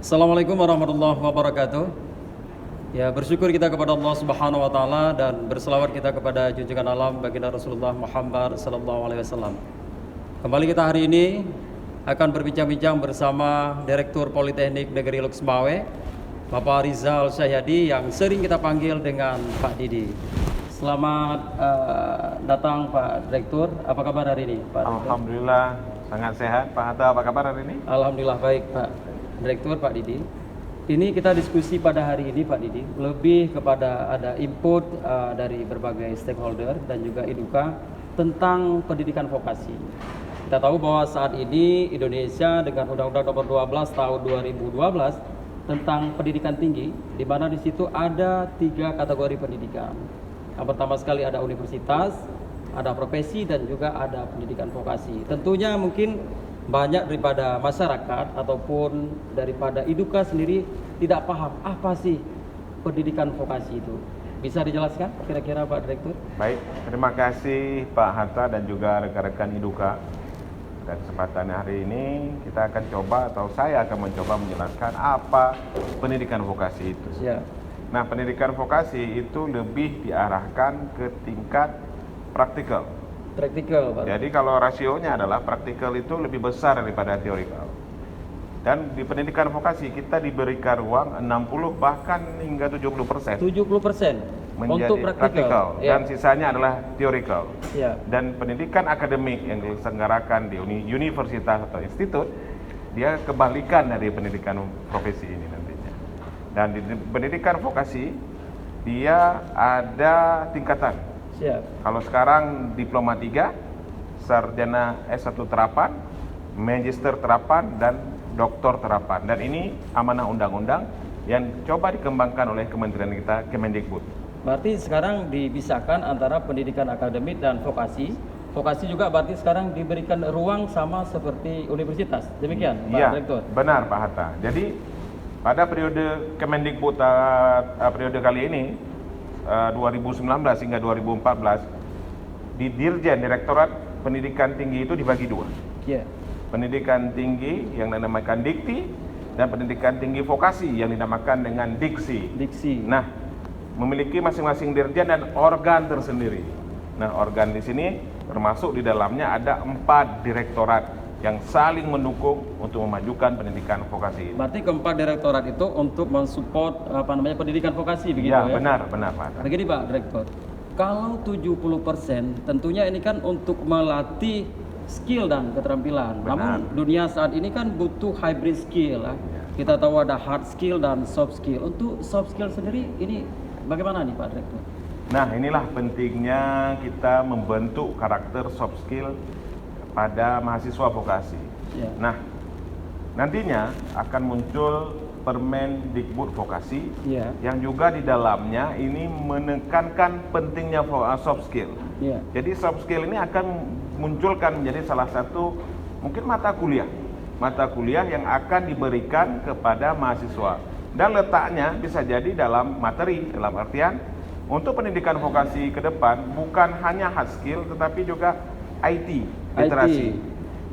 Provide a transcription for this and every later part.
Assalamualaikum warahmatullahi wabarakatuh. Ya, bersyukur kita kepada Allah Subhanahu wa taala dan berselawat kita kepada junjungan alam baginda Rasulullah Muhammad sallallahu alaihi wasallam. Kembali kita hari ini akan berbincang-bincang bersama Direktur Politeknik Negeri Luxmawe, Bapak Rizal Syahyadi yang sering kita panggil dengan Pak Didi. Selamat datang Pak Direktur. Apa kabar hari ini, Pak? Alhamdulillah sangat sehat. Pak Hatta, apa kabar hari ini? Alhamdulillah baik, Pak Direktur, Pak Didi. Ini kita diskusi pada hari ini, Pak Didi, lebih kepada ada input dari berbagai stakeholder dan juga Eduka tentang pendidikan vokasi. Kita tahu bahwa saat ini Indonesia dengan Undang-Undang Nomor 12 Tahun 2012 tentang pendidikan tinggi, di mana di situ ada 3 kategori pendidikan. Yang pertama sekali ada universitas, ada profesi, dan juga ada pendidikan vokasi. Tentunya mungkin banyak daripada masyarakat ataupun daripada Eduka sendiri tidak paham apa sih pendidikan vokasi itu. Bisa dijelaskan kira-kira Pak Direktur? Baik, terima kasih Pak Hatta dan juga rekan-rekan Eduka. Pada kesempatan hari ini kita akan coba atau saya akan mencoba menjelaskan apa pendidikan vokasi itu. Ya. Nah, pendidikan vokasi itu lebih diarahkan ke tingkat praktikal. Praktikal, Pak. Jadi kalau rasionya adalah praktikal itu lebih besar daripada teorikal. Dan di pendidikan vokasi kita diberikan ruang 60 bahkan hingga 70% 70% menjadi untuk praktikal. Ya. dan sisanya adalah teorikal. Ya. Dan pendidikan akademik yang diselenggarakan di universitas atau institut, dia kebalikan dari pendidikan profesi ini nantinya. Dan di pendidikan vokasi dia ada tingkatan. Siap. Kalau sekarang diploma 3, sarjana S1 terapan, magister terapan, dan doktor terapan. Dan ini amanah undang-undang yang coba dikembangkan oleh kementerian kita, Kemendikbud. Berarti sekarang dipisahkan antara pendidikan akademik dan vokasi. Vokasi juga berarti sekarang diberikan ruang sama seperti universitas. Demikian, Pak Direktur? Iya, benar Pak Hatta. Jadi pada periode Kemendikbud periode kali ini 2019 hingga 2014 di Dirjen Direktorat Pendidikan Tinggi itu dibagi 2. Ya. Pendidikan tinggi yang dinamakan Dikti dan pendidikan tinggi vokasi yang dinamakan dengan Diksi. Diksi. Nah, memiliki masing-masing dirjen dan organ tersendiri. Nah, organ di sini termasuk di dalamnya ada 4 direktorat yang saling mendukung untuk memajukan pendidikan vokasi ini. Berarti keempat direktorat itu untuk mensupport pendidikan vokasi begitu ya? Ya, benar Pak. Begini Pak Direktur, kalau 70% tentunya ini kan untuk melatih skill dan keterampilan. Benar. Namun dunia saat ini kan butuh hybrid skill lah. Ya. Kita tahu ada hard skill dan soft skill. Untuk soft skill sendiri ini bagaimana nih Pak Direktur? Nah, inilah pentingnya kita membentuk karakter soft skill pada mahasiswa vokasi. Ya. Nah, nantinya akan muncul Permendikbud vokasi Ya. yang juga di dalamnya ini menekankan pentingnya soft skill. Ya. Jadi soft skill ini akan munculkan menjadi salah satu mungkin mata kuliah yang akan diberikan kepada mahasiswa. Dan letaknya bisa jadi dalam materi, dalam artian untuk pendidikan vokasi ke depan bukan hanya hard skill tetapi juga IT, literasi.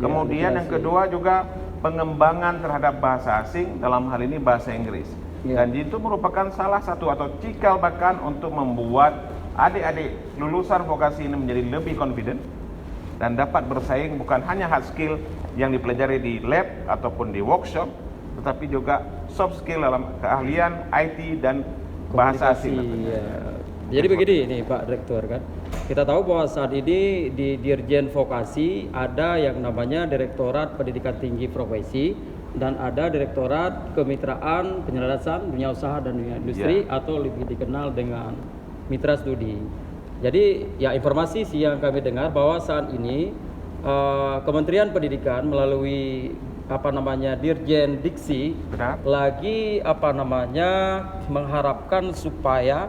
Kemudian yang kedua juga pengembangan terhadap bahasa asing, dalam hal ini bahasa Inggris. Dan itu merupakan salah satu atau cikal bakal untuk membuat adik-adik lulusan vokasi ini menjadi lebih confident dan dapat bersaing bukan hanya hard skill yang dipelajari di lab ataupun di workshop, tetapi juga soft skill dalam keahlian IT dan bahasa asing. Ya. Jadi begini nih Pak Direktur kan, kita tahu bahwa saat ini di Dirjen Vokasi ada yang namanya Direktorat Pendidikan Tinggi Profesi dan ada Direktorat Kemitraan Penyelarasan Dunia Usaha dan Dunia Industri atau lebih dikenal dengan Mitra Studi. Jadi ya informasi sih yang kami dengar bahwa saat ini Kementerian Pendidikan melalui Dirjen Diksi lagi mengharapkan supaya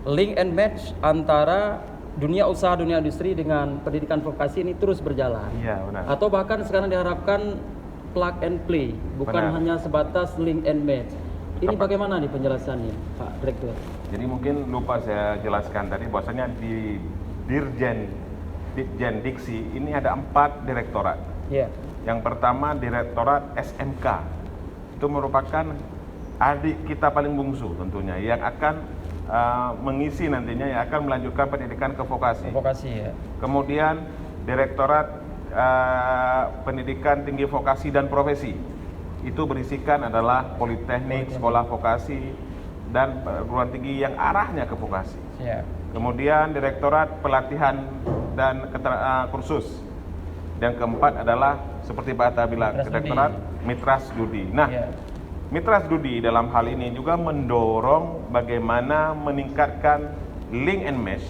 link and match antara dunia usaha, dunia industri dengan pendidikan vokasi ini terus berjalan. Iya, benar. Atau bahkan sekarang diharapkan plug and play, bukan hanya sebatas link and match. Ini bagaimana nih penjelasannya, Pak Direktur? Jadi mungkin lupa saya jelaskan tadi bahwasanya di Dirjen Diksi ini ada 4 direktorat. Yeah. Yang pertama Direktorat SMK. itu merupakan adik kita paling bungsu tentunya yang akan mengisi nantinya, yang akan melanjutkan pendidikan ke vokasi. Vokasi ya. Kemudian Direktorat Pendidikan Tinggi Vokasi dan Profesi, itu berisikan adalah politeknik, sekolah vokasi, dan perguruan tinggi yang arahnya ke vokasi. Siap. Kemudian Direktorat Pelatihan dan Kursus. Yang keempat adalah seperti Pak Atta bilang, Direktorat Mitra Studi. Nah, Mitra Studi dalam hal ini juga mendorong bagaimana meningkatkan link and match,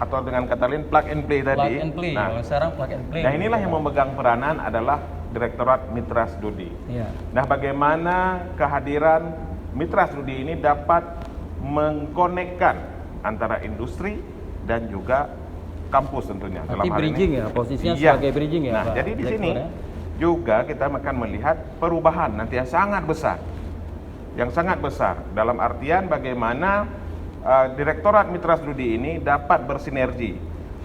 atau dengan kata lain plug and play tadi. Plug and play. Kalau sekarang plug and play. Nah, inilah yang memegang peranan adalah Direktorat Mitra Studi. Iya. Nah, bagaimana kehadiran Mitra Studi ini dapat mengkonekkan antara industri dan juga kampus tentunya. Berarti bridging ya, posisinya iya. sebagai bridging ya, Nah, Pak jadi di Direktur, sini ya? juga kita akan melihat perubahan nanti yang sangat besar. Yang sangat besar dalam artian bagaimana Direktorat Mitra Studi ini dapat bersinergi,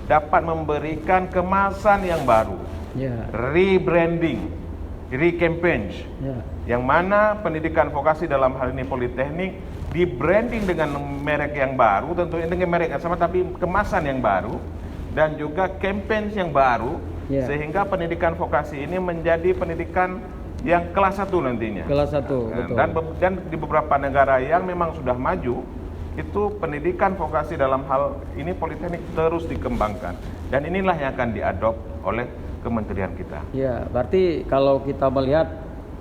dapat memberikan kemasan yang baru, rebranding, recampaign, yang mana pendidikan vokasi dalam hal ini politeknik di branding dengan merek yang baru, tentunya dengan merek yang sama tapi kemasan yang baru dan juga campaign yang baru, sehingga pendidikan vokasi ini menjadi pendidikan yang kelas 1 nantinya. Kelas 1, betul. Dan di beberapa negara yang memang sudah maju, itu pendidikan vokasi dalam hal ini politeknik terus dikembangkan, dan inilah yang akan diadop oleh kementerian kita. Ya, berarti kalau kita melihat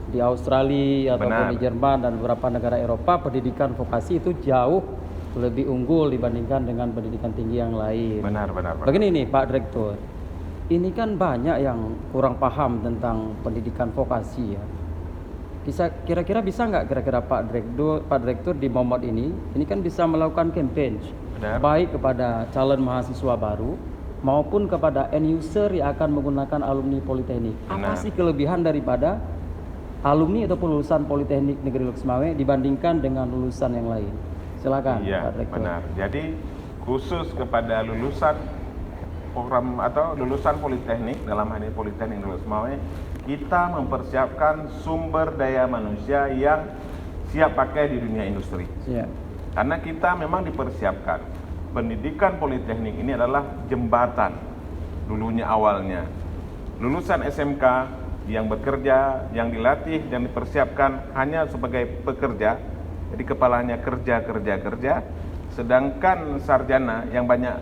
di Australia ataupun di Jerman dan beberapa negara Eropa, pendidikan vokasi itu jauh lebih unggul dibandingkan dengan pendidikan tinggi yang lain. Benar. Begini nih Pak Direktur, ini kan banyak yang kurang paham tentang pendidikan vokasi ya. Kira-kira bisa nggak kira-kira Pak Direktur di Momod ini kan bisa melakukan campaign baik kepada calon mahasiswa baru maupun kepada end user yang akan menggunakan alumni politeknik. Apa sih kelebihan daripada alumni ataupun lulusan Politeknik Negeri Lok Sumawe dibandingkan dengan lulusan yang lain? Silakan Pak Direktur. Benar. Jadi khusus kepada lulusan program atau lulusan politeknik, dalam hal ini Politeknik Negeri Lok Sumawe, kita mempersiapkan sumber daya manusia yang siap pakai di dunia industri. Karena kita memang dipersiapkan. Pendidikan politeknik ini adalah jembatan dulunya awalnya. Lulusan SMK yang bekerja, yang dilatih dan dipersiapkan hanya sebagai pekerja, jadi kepalanya kerja, sedangkan sarjana yang banyak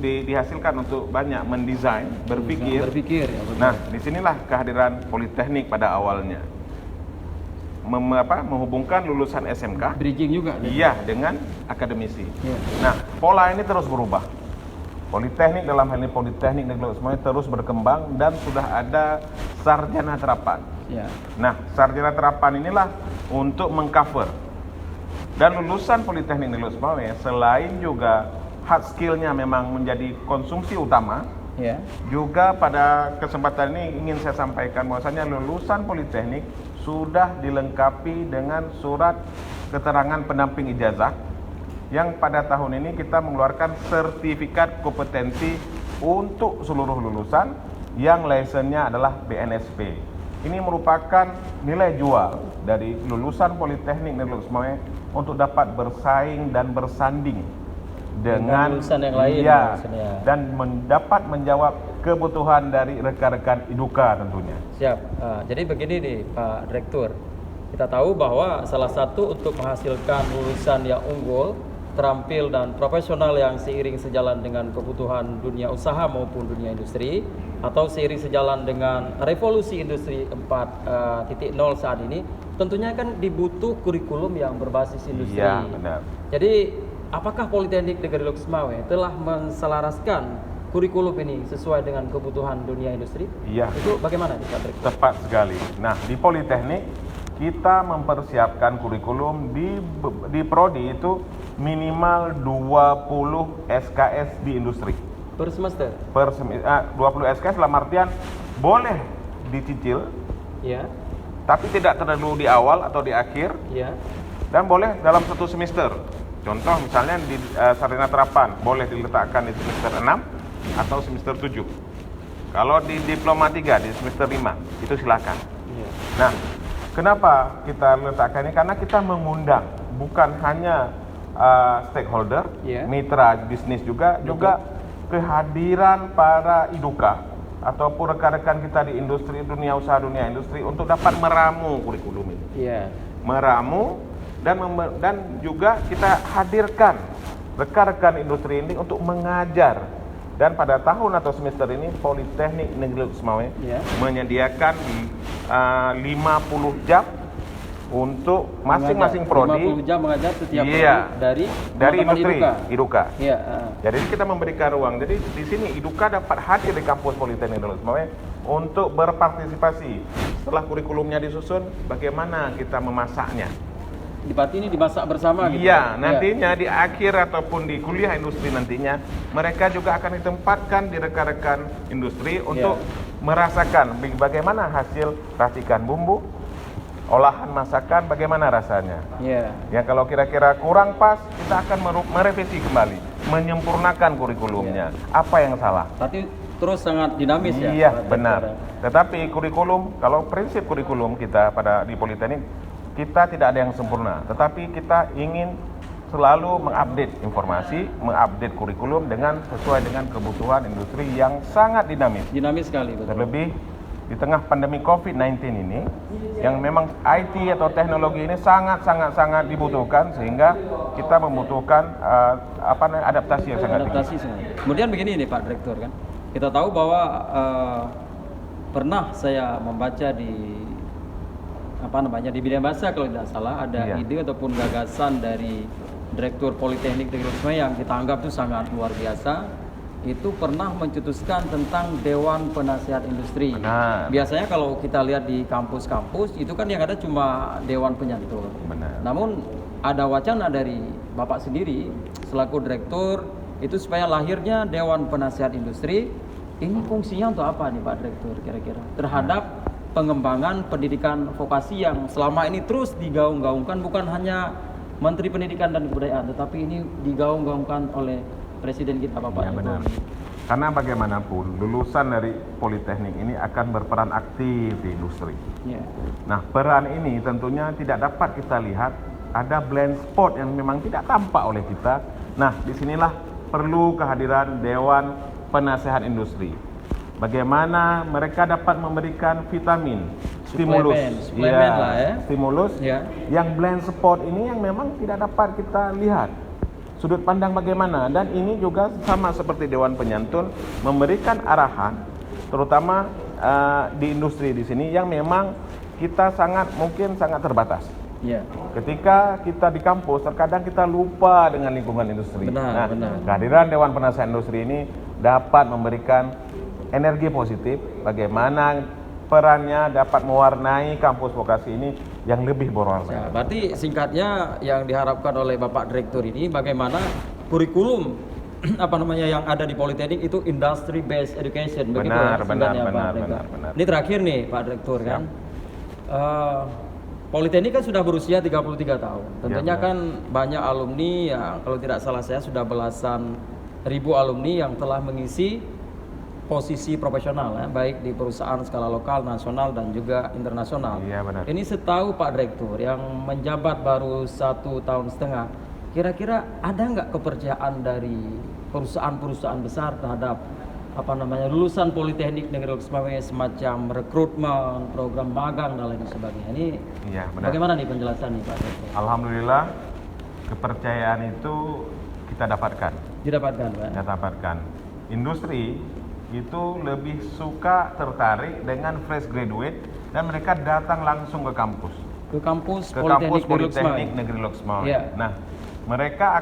dihasilkan untuk banyak mendesain, berpikir ya, betul. Nah, disinilah kehadiran politeknik pada awalnya menghubungkan lulusan SMK, bridging juga dengan akademisi. Nah, pola ini terus berubah. Politeknik dalam hal ini Politeknik Negeri Lok Sumawe terus berkembang dan sudah ada sarjana terapan. Nah, sarjana terapan inilah untuk mengcover, dan lulusan Politeknik Negeri Lok Sumawe selain juga hard skill-nya memang menjadi konsumsi utama, juga pada kesempatan ini ingin saya sampaikan bahwasanya lulusan politeknik sudah dilengkapi dengan surat keterangan pendamping ijazah, yang pada tahun ini kita mengeluarkan sertifikat kompetensi untuk seluruh lulusan yang lisensinya adalah BNSP. Ini merupakan nilai jual dari lulusan Politeknik Negeri Lok Sumawe untuk dapat bersaing dan bersanding dengan lulusan yang lain, dan dapat menjawab kebutuhan dari rekan-rekan Iduka tentunya. Siap. Jadi begini nih Pak Direktur, kita tahu bahwa salah satu untuk menghasilkan lulusan yang unggul, terampil dan profesional yang seiring sejalan dengan kebutuhan dunia usaha maupun dunia industri, atau seiring sejalan dengan revolusi industri 4.0 saat ini, tentunya kan dibutuh kurikulum yang berbasis industri. Iya, benar. Jadi apakah Politeknik Negeri Lok Sumawe telah menselaraskan kurikulum ini sesuai dengan kebutuhan dunia industri? Iya. Itu bagaimana Pak Direktur? Tepat sekali. Nah, di Politeknik kita mempersiapkan kurikulum di prodi itu minimal 20 SKS di industri. Per semester? 20 SKS dalam artian boleh dicicil, tapi tidak terlalu di awal atau di akhir, dan boleh dalam satu semester. Contoh misalnya di sarjana terapan boleh diletakkan di semester 6 atau semester 7. Kalau di diploma 3 di semester 5 itu silakan. Nah, Kenapa kita letakkan ini? Karena kita mengundang bukan hanya stakeholder, mitra bisnis juga kehadiran para IDUKA ataupun rekan-rekan kita di industri dunia usaha dunia industri untuk dapat meramu kurikulum ini. Meramu dan juga kita hadirkan rekan-rekan industri ini untuk mengajar. Dan pada tahun atau semester ini Politeknik Negeri Lok Semawe menyediakan 50 jam untuk masing-masing prodi 50 jam mengajar setiap dari industri IDUKA. Jadi kita memberikan ruang. Jadi di sini IDUKA dapat hadir di kampus Politeknik Negeri Lok Semawe untuk berpartisipasi. Setelah kurikulumnya disusun, bagaimana kita memasaknya? Ini dimasak bersama gitu. Nantinya di akhir ataupun di kuliah industri nantinya mereka juga akan ditempatkan di rekan-rekan industri untuk merasakan bagaimana hasil racikan bumbu, olahan masakan, bagaimana rasanya. Ya kalau kira-kira kurang pas, kita akan merevisi kembali, menyempurnakan kurikulumnya. Apa yang salah? Tapi terus sangat dinamis ya. Iya, benar. Tetapi kurikulum, kalau prinsip kurikulum kita di Politeknik, kita tidak ada yang sempurna, tetapi kita ingin selalu mengupdate informasi, mengupdate kurikulum sesuai dengan kebutuhan industri yang sangat dinamis. Dinamis sekali, betul. Terlebih di tengah pandemi COVID-19 ini, yang memang IT atau teknologi ini sangat dibutuhkan, sehingga kita membutuhkan adaptasi yang sangat tinggi. Kemudian begini nih Pak Direktur, kan kita tahu bahwa pernah saya membaca di di bidang bahasa kalau tidak salah ada ide ataupun gagasan dari Direktur Politeknik Negeri Lok Semawe yang kita anggap itu sangat luar biasa, itu pernah mencetuskan tentang Dewan Penasihat Industri. Biasanya kalau kita lihat di kampus-kampus itu kan yang ada cuma Dewan Penyantur. Namun ada wacana dari Bapak sendiri selaku Direktur itu supaya lahirnya Dewan Penasihat Industri. Ini fungsinya untuk apa nih Pak Direktur kira-kira terhadap pengembangan pendidikan vokasi yang selama ini terus digaung-gaungkan, bukan hanya Menteri Pendidikan dan Kebudayaan, tetapi ini digaung-gaungkan oleh Presiden kita Bapak Jokowi. Karena bagaimanapun lulusan dari Politeknik ini akan berperan aktif di industri. Nah, peran ini tentunya tidak dapat kita lihat, ada blind spot yang memang tidak tampak oleh kita. Nah, disinilah perlu kehadiran Dewan Penasehat Industri. Bagaimana mereka dapat memberikan vitamin, stimulus yang blind spot ini yang memang tidak dapat kita lihat sudut pandang bagaimana. Dan ini juga sama seperti Dewan Penyantun memberikan arahan, terutama di industri di sini yang memang kita sangat terbatas. Ketika kita di kampus, terkadang kita lupa dengan lingkungan industri. Kehadiran Dewan Penasehat Industri ini dapat memberikan energi positif, bagaimana perannya dapat mewarnai kampus vokasi ini yang lebih berwarna. Berarti singkatnya yang diharapkan oleh Bapak Direktur ini bagaimana kurikulum yang ada di Politeknik itu industry based education. Benar. Ini terakhir nih Pak Direktur kan. Politeknik kan sudah berusia 33 tahun. Tentunya kan banyak alumni ya, kalau tidak salah saya sudah belasan ribu alumni yang telah mengisi posisi profesional baik di perusahaan skala lokal, nasional dan juga internasional. Ini setahu Pak Direktur yang menjabat baru 1 tahun setengah, kira-kira ada nggak kepercayaan dari perusahaan-perusahaan besar terhadap lulusan Politeknik Negeri Lok Semawe, semacam rekrutmen, program magang dan lain sebagainya. Ini bagaimana nih penjelasan nih Pak Direktur? Alhamdulillah kepercayaan itu kita dapatkan. Didapatkan. Industri itu lebih suka tertarik dengan fresh graduate dan mereka datang langsung ke kampus Politeknik Negeri Lok Semawe. Nah, mereka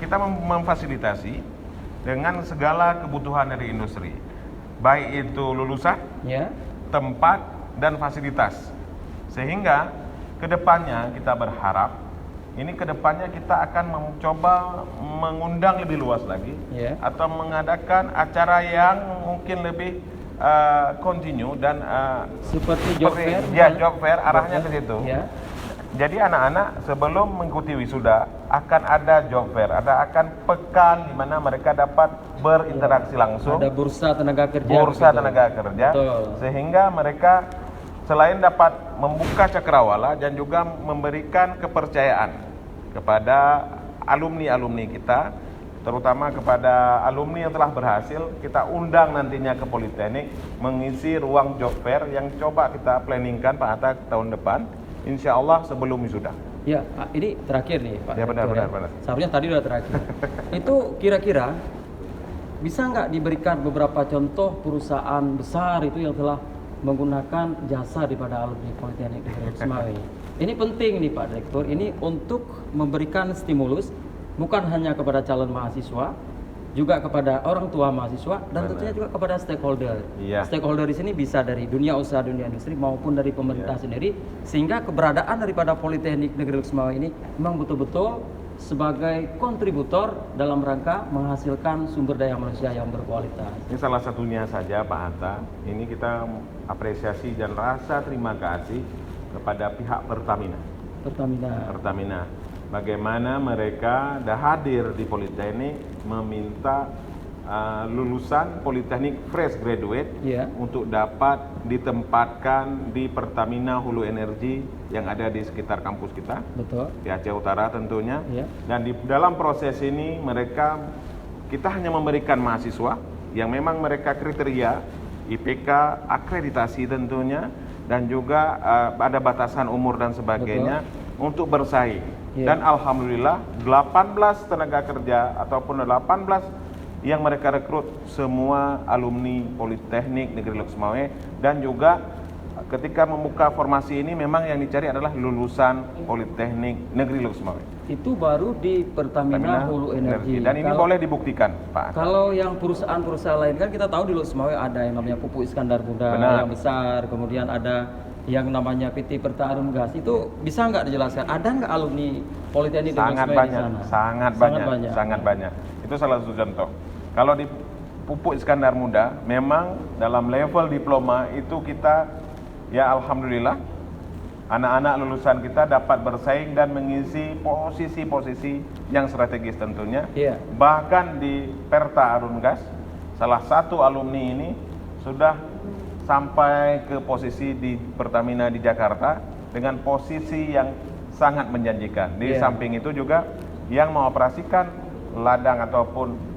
kita memfasilitasi dengan segala kebutuhan dari industri, baik itu lulusan, tempat dan fasilitas, sehingga kedepannya kita berharap kedepannya kita akan mencoba mengundang lebih luas lagi atau mengadakan acara yang mungkin lebih continue dan seperti job fair arahnya ke situ. Jadi anak-anak sebelum mengikuti wisuda akan ada job fair, akan pekan di mana mereka dapat berinteraksi langsung. Ada bursa tenaga kerja. Sehingga mereka selain dapat membuka cakrawala dan juga memberikan kepercayaan kepada alumni-alumni kita, terutama kepada alumni yang telah berhasil, kita undang nantinya ke Politeknik mengisi ruang job fair yang coba kita planningkan Pak Hatta tahun depan, insya Allah sebelum wisuda. Ya, ini terakhir nih Pak. Ya benar. Seharusnya tadi udah terakhir. Itu kira-kira bisa nggak diberikan beberapa contoh perusahaan besar itu yang telah menggunakan jasa daripada alumni Politeknik Negeri Semawai? Ini penting nih Pak Direktur, ini untuk memberikan stimulus bukan hanya kepada calon mahasiswa, juga kepada orang tua mahasiswa, dan tentunya juga kepada stakeholder. Iya. Stakeholder di sini bisa dari dunia usaha, dunia industri maupun dari pemerintah sendiri, sehingga keberadaan daripada Politeknik Negeri Semawai ini memang betul-betul sebagai kontributor dalam rangka menghasilkan sumber daya manusia yang berkualitas. Ini salah satunya saja Pak Hatta. Ini kita apresiasi dan rasa terima kasih kepada pihak Pertamina. Bagaimana mereka dah hadir di Politeknik meminta lulusan Politeknik fresh graduate untuk dapat ditempatkan di Pertamina Hulu Energi yang ada di sekitar kampus kita. Betul. Di Aceh Utara tentunya. Dan di dalam proses ini kita hanya memberikan mahasiswa yang memang mereka kriteria IPK, akreditasi tentunya, dan juga ada batasan umur dan sebagainya untuk bersaing. Dan alhamdulillah 18 tenaga kerja ataupun 18 yang mereka rekrut semua alumni Politeknik Negeri Lok Semawai, dan juga ketika membuka formasi ini memang yang dicari adalah lulusan Politeknik Negeri Lok Semawai. Itu baru di Pertamina Hulu Energi. Dan ini boleh dibuktikan, Pak. Kalau yang perusahaan-perusahaan lain kan kita tahu di Lok Semawai ada yang namanya Pupuk Iskandar Muda yang besar, kemudian ada yang namanya PT Pertaharum Gas. Itu bisa nggak dijelaskan? Ada nggak alumni Politeknik Negeri Semawai di sana? Sangat banyak. Itu salah satu contoh. Kalau di Pupuk Iskandar Muda, memang dalam level diploma itu kita, ya alhamdulillah, anak-anak lulusan kita dapat bersaing dan mengisi posisi-posisi yang strategis tentunya. Bahkan di Perta Arun Gas, salah satu alumni ini sudah sampai ke posisi di Pertamina di Jakarta dengan posisi yang sangat menjanjikan. Di samping itu juga yang mengoperasikan ladang ataupun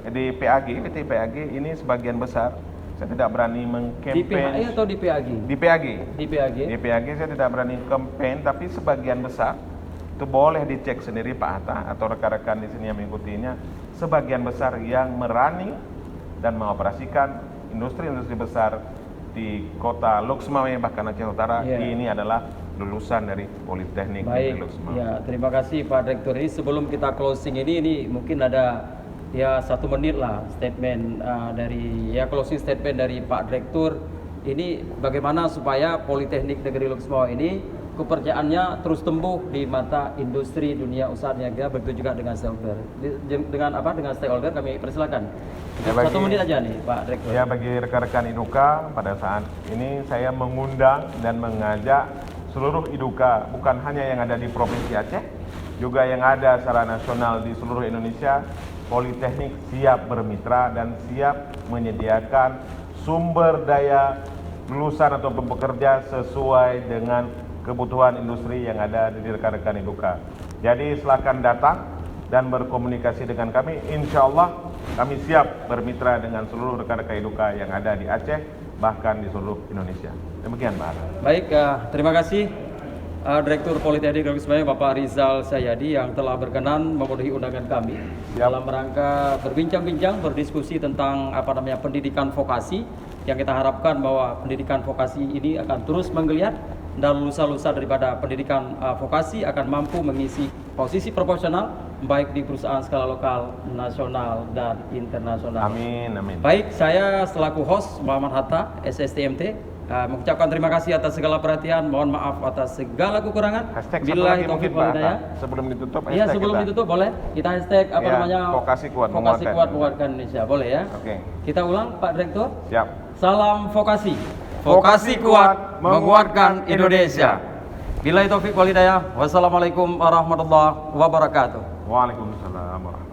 di PAG, PT PAG ini sebagian besar saya tidak berani mengkampanye. Di PHI atau di PAG? Di PAG. Di PAG saya tidak berani campaign, tapi sebagian besar itu boleh dicek sendiri Pak Hatta atau rekan-rekan di sini yang mengikutinya. Sebagian besar yang merunning dan mengoperasikan industri-industri besar di kota Lok Semawai bahkan Aceh Utara ini adalah lulusan dari Politeknik Negeri Lok Semawai. Ya, terima kasih Pak Direktur. Ini sebelum kita closing ini mungkin ada ya 1 menit lah statement dari closing statement dari Pak Direktur. Ini bagaimana supaya Politeknik Negeri Lok Semawai ini kepercayaannya terus tumbuh di mata industri dunia usaha niaga, begitu juga dengan stakeholder. Dengan stakeholder kami persilakan. 1 menit aja nih Pak Direktur. Ya, bagi rekan-rekan Iduka, pada saat ini saya mengundang dan mengajak seluruh Iduka, bukan hanya yang ada di Provinsi Aceh, juga yang ada secara nasional di seluruh Indonesia. Politeknik siap bermitra dan siap menyediakan sumber daya lulusan atau pekerja sesuai dengan kebutuhan industri yang ada di rekan-rekan Iduka. Jadi silakan datang dan berkomunikasi dengan kami. Insya Allah kami siap bermitra dengan seluruh rekan-rekan Iduka yang ada di Aceh, bahkan di seluruh Indonesia. Demikian Pak. Baik, terima kasih Direktur Politeknik Negeri Semawai Bapak Rizal Sayadi yang telah berkenan memenuhi undangan kami dalam rangka berbincang-bincang, berdiskusi tentang pendidikan vokasi, yang kita harapkan bahwa pendidikan vokasi ini akan terus menggeliat dan lulusan-lulusan daripada pendidikan vokasi akan mampu mengisi posisi proporsional baik di perusahaan skala lokal, nasional, dan internasional. Amin. Baik, saya selaku host Muhammad Hatta, SSTMT, mengucapkan terima kasih atas segala perhatian, mohon maaf atas segala kekurangan. Billahi taufiq wal hidayah. Sebelum ditutup, iya, sebelum ditutup boleh kita hashtag vokasi kuat menguatkan Indonesia, boleh ya? Oke. Kita ulang Pak Direktur. Siap. Salam vokasi. Vokasi kuat menguatkan Indonesia. Billahi taufiq wal hidayah. Wassalamualaikum warahmatullahi wabarakatuh. Waalaikumsalam warahmatullahi wabarakatuh.